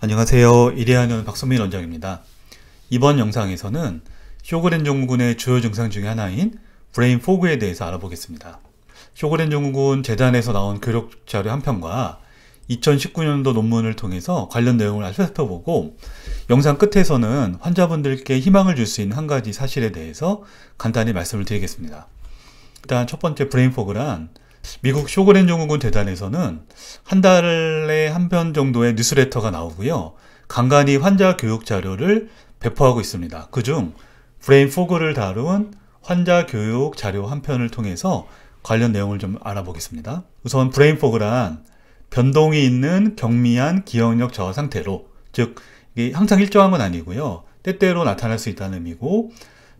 안녕하세요. 이래하는 박선민 원장입니다. 이번 영상에서는 쇼그렌 증후군의 주요 증상 중에 하나인 브레인 포그에 대해서 알아보겠습니다. 쇼그렌 증후군 재단에서 나온 교육 자료 한 편과 2019년도 논문을 통해서 관련 내용을 살펴보고, 영상 끝에서는 환자분들께 희망을 줄 수 있는 한 가지 사실에 대해서 간단히 말씀을 드리겠습니다. 일단 첫 번째, 브레인 포그란 미국 쇼그렌 증후군 재단에서는 한 달에 한 편 정도의 뉴스레터가 나오고요, 간간히 환자 교육 자료를 배포하고 있습니다. 그중 브레인 포그를 다룬 환자 교육 자료 한 편을 통해서 관련 내용을 좀 알아보겠습니다. 우선 브레인 포그란 변동이 있는 경미한 기억력 저하 상태로, 즉 이게 항상 일정한 건 아니고요, 때때로 나타날 수 있다는 의미고,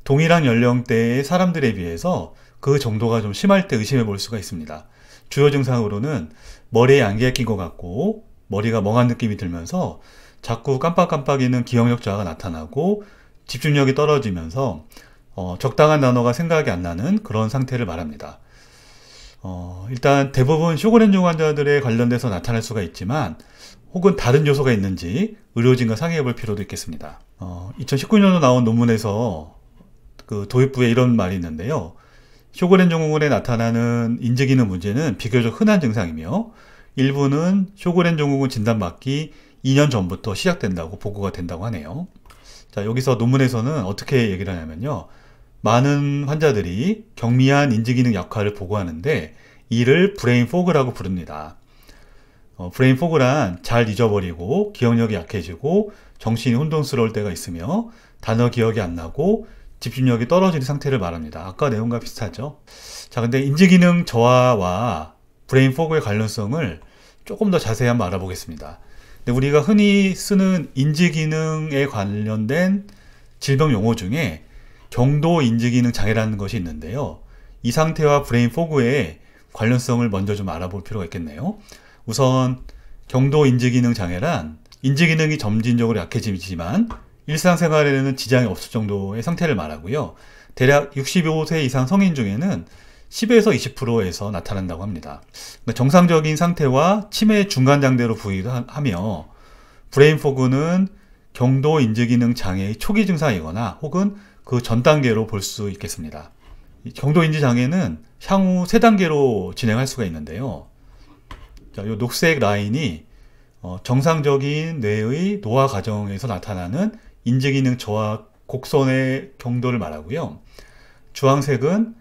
동일한 연령대의 사람들에 비해서 그 정도가 좀 심할 때 의심해 볼 수가 있습니다. 주요 증상으로는 머리에 안개가 낀 것 같고 머리가 멍한 느낌이 들면서 자꾸 깜빡깜빡이는 기억력 저하가 나타나고 집중력이 떨어지면서 적당한 단어가 생각이 안 나는 그런 상태를 말합니다. 일단 대부분 쇼그렌 증후군 환자들에 관련돼서 나타날 수가 있지만, 혹은 다른 요소가 있는지 의료진과 상의해 볼 필요도 있겠습니다. 2019년도 나온 논문에서 그 도입부에 이런 말이 있는데요. 쇼그렌 증후군에 나타나는 인지기능 문제는 비교적 흔한 증상이며 일부는 쇼그렌 증후군 진단받기 2년 전부터 시작된다고 보고가 된다고 하네요. 자, 여기서 논문에서는 어떻게 얘기를 하냐면요, 많은 환자들이 경미한 인지기능 약화를 보고하는데 이를 브레인 포그라고 부릅니다. 브레인 포그란 잘 잊어버리고 기억력이 약해지고 정신이 혼돈스러울 때가 있으며 단어 기억이 안 나고 집중력이 떨어지는 상태를 말합니다. 아까 내용과 비슷하죠. 자, 근데 인지기능 저하와 브레인 포그의 관련성을 조금 더 자세히 한번 알아보겠습니다. 근데 우리가 흔히 쓰는 인지기능에 관련된 질병 용어 중에 경도 인지기능 장애라는 것이 있는데요, 이 상태와 브레인 포그의 관련성을 먼저 좀 알아볼 필요가 있겠네요. 우선 경도 인지기능 장애란 인지기능이 점진적으로 약해지지만 일상생활에는 지장이 없을 정도의 상태를 말하고요, 대략 65세 이상 성인 중에는 10에서 20%에서 나타난다고 합니다. 정상적인 상태와 치매 중간 단계로 보이기도 하며, 브레인 포그는 경도 인지기능 장애의 초기 증상이거나 혹은 그 전 단계로 볼 수 있겠습니다. 경도 인지 장애는 향후 3단계로 진행할 수가 있는데요. 자, 이 녹색 라인이 정상적인 뇌의 노화 과정에서 나타나는 인지기능 저하 곡선의 경도를 말하고요, 주황색은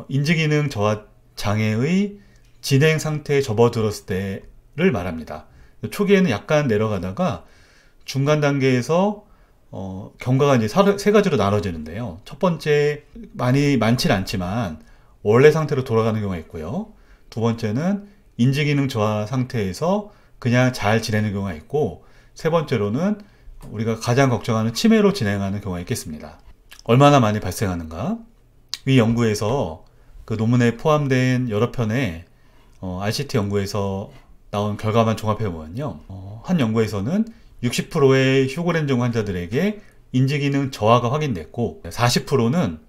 인지기능 저하 장애의 진행 상태에 접어들었을 때를 말합니다. 초기에는 약간 내려가다가 중간 단계에서 경과가 이제 세 가지로 나눠지는데요. 첫 번째, 많진 않지만 원래 상태로 돌아가는 경우가 있고요. 두 번째는 인지기능 저하 상태에서 그냥 잘 지내는 경우가 있고, 세 번째로는 우리가 가장 걱정하는 치매로 진행하는 경우가 있겠습니다. 얼마나 많이 발생하는가? 이 연구에서 그 논문에 포함된 여러 편의 RCT 연구에서 나온 결과만 종합해 보면요, 한 연구에서는 60%의 쇼그렌 증후군 환자들에게 인지기능 저하가 확인됐고 40%는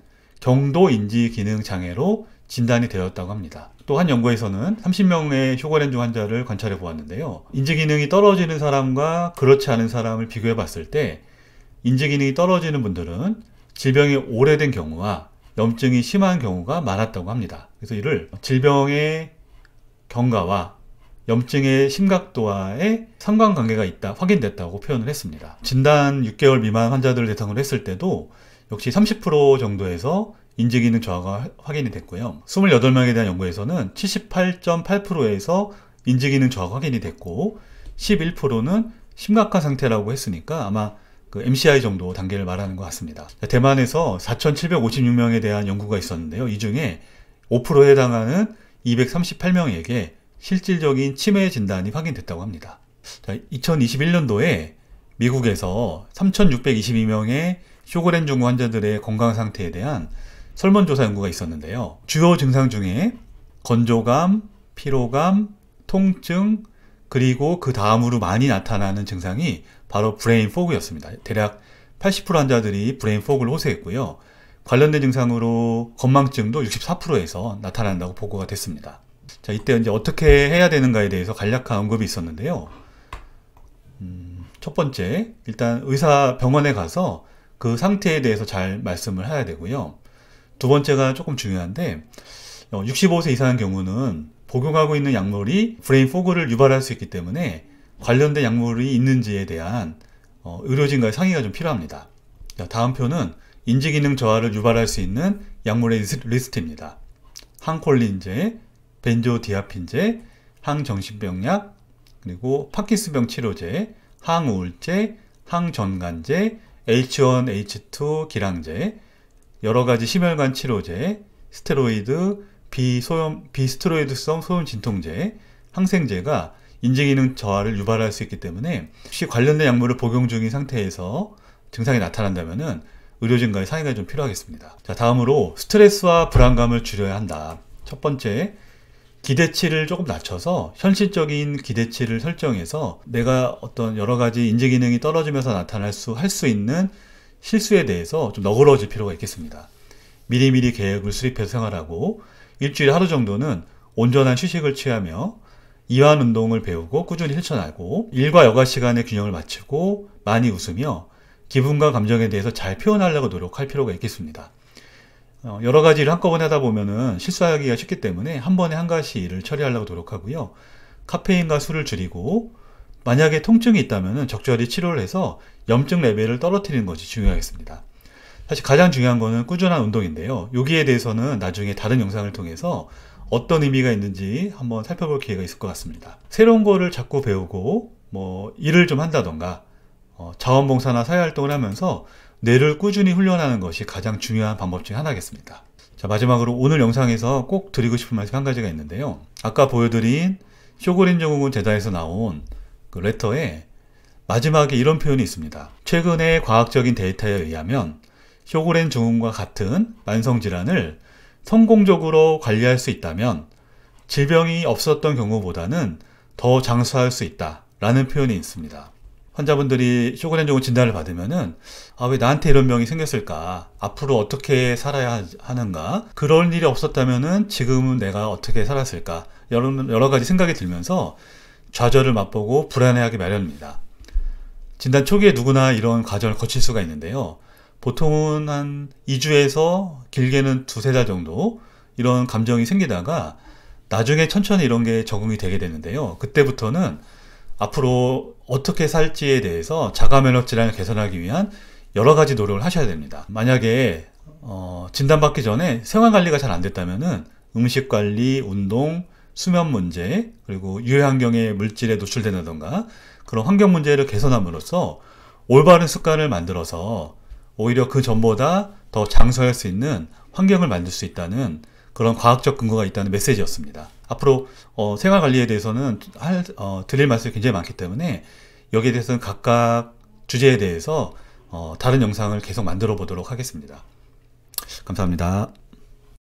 경도 인지기능 장애로 진단이 되었다고 합니다. 또 한 연구에서는 30명의 쇼그렌 증후군 환자를 관찰해 보았는데요, 인지기능이 떨어지는 사람과 그렇지 않은 사람을 비교해 봤을 때 인지기능이 떨어지는 분들은 질병이 오래된 경우와 염증이 심한 경우가 많았다고 합니다. 그래서 이를 질병의 경과와 염증의 심각도와의 상관관계가 있다, 확인됐다고 표현을 했습니다. 진단 6개월 미만 환자들을 대상으로 했을 때도 역시 30% 정도에서 인지기능 저하가 확인이 됐고요, 28명에 대한 연구에서는 78.8%에서 인지기능 저하가 확인이 됐고 11%는 심각한 상태라고 했으니까 아마 그 MCI 정도 단계를 말하는 것 같습니다. 대만에서 4,756명에 대한 연구가 있었는데요, 이 중에 5%에 해당하는 238명에게 실질적인 치매 진단이 확인됐다고 합니다. 2021년도에 미국에서 3,622명의 쇼그렌 증후군 환자들의 건강 상태에 대한 설문조사 연구가 있었는데요, 주요 증상 중에 건조감, 피로감, 통증, 그리고 그 다음으로 많이 나타나는 증상이 바로 브레인 포그였습니다. 대략 80% 환자들이 브레인 포그를 호소했고요, 관련된 증상으로 건망증도 64%에서 나타난다고 보고가 됐습니다. 자, 이때 이제 어떻게 해야 되는가에 대해서 간략한 언급이 있었는데요. 첫 번째, 일단 병원에 가서 그 상태에 대해서 잘 말씀을 해야 되고요. 두 번째가 조금 중요한데 65세 이상의 경우는 복용하고 있는 약물이 브레인 포그를 유발할 수 있기 때문에 관련된 약물이 있는지에 대한 의료진과의 상의가 좀 필요합니다. 자, 다음 표는 인지기능 저하를 유발할 수 있는 약물의 리스트입니다. 항콜린제, 벤조디아핀제, 항정신병약, 그리고 파킨슨병 치료제, 항우울제, 항전간제, H1H2 기량제, 여러가지 심혈관 치료제, 스테로이드, 비스테로이드성 소염 진통제, 항생제가 인지기능 저하를 유발할 수 있기 때문에 혹시 관련된 약물을 복용 중인 상태에서 증상이 나타난다면 의료진과의 상의가 좀 필요하겠습니다. 자, 다음으로 스트레스와 불안감을 줄여야 한다. 첫 번째, 기대치를 조금 낮춰서 현실적인 기대치를 설정해서 내가 어떤 여러 가지 인지기능이 떨어지면서 할 수 있는 실수에 대해서 좀 너그러워질 필요가 있겠습니다. 미리미리 계획을 수립해서 생활하고 일주일에 하루 정도는 온전한 휴식을 취하며 이완 운동을 배우고 꾸준히 실천하고 일과 여가 시간의 균형을 맞추고 많이 웃으며 기분과 감정에 대해서 잘 표현하려고 노력할 필요가 있겠습니다. 여러 가지 일을 한꺼번에 하다 보면은 실수하기가 쉽기 때문에 한 번에 한 가지 일을 처리하려고 노력하고요. 카페인과 술을 줄이고 만약에 통증이 있다면 적절히 치료를 해서 염증 레벨을 떨어뜨리는 것이 중요하겠습니다. 사실 가장 중요한 것은 꾸준한 운동인데요. 여기에 대해서는 나중에 다른 영상을 통해서 어떤 의미가 있는지 한번 살펴볼 기회가 있을 것 같습니다. 새로운 거를 자꾸 배우고 일을 좀 한다던가 자원봉사나 사회활동을 하면서 뇌를 꾸준히 훈련하는 것이 가장 중요한 방법 중 하나겠습니다. 자, 마지막으로 오늘 영상에서 꼭 드리고 싶은 말씀 한 가지가 있는데요. 아까 보여드린 쇼그린 증후군 재단에서 나온 그 레터에 마지막에 이런 표현이 있습니다. 최근의 과학적인 데이터에 의하면 쇼그렌 증후군과 같은 만성질환을 성공적으로 관리할 수 있다면 질병이 없었던 경우보다는 더 장수할 수 있다 라는 표현이 있습니다. 환자분들이 쇼그렌 증후군 진단을 받으면은 왜 나한테 이런 병이 생겼을까? 앞으로 어떻게 살아야 하는가? 그런 일이 없었다면은 지금은 내가 어떻게 살았을까? 여러 가지 생각이 들면서 좌절을 맛보고 불안해하기 마련입니다. 진단 초기에 누구나 이런 과정을 거칠 수가 있는데요. 보통은 한 2주에서 길게는 2~3달 정도 이런 감정이 생기다가 나중에 천천히 이런 게 적응이 되게 되는데요. 그때부터는 앞으로 어떻게 살지에 대해서 자가 면역 질환을 개선하기 위한 여러 가지 노력을 하셔야 됩니다. 만약에 진단받기 전에 생활관리가 잘 안 됐다면은 음식관리, 운동, 수면 문제, 그리고 유해 환경의 물질에 노출된다던가 그런 환경 문제를 개선함으로써 올바른 습관을 만들어서 오히려 그 전보다 더 장수할 수 있는 환경을 만들 수 있다는 그런 과학적 근거가 있다는 메시지였습니다. 앞으로 생활관리에 대해서는 드릴 말씀이 굉장히 많기 때문에 여기에 대해서는 각각 주제에 대해서 다른 영상을 계속 만들어 보도록 하겠습니다. 감사합니다.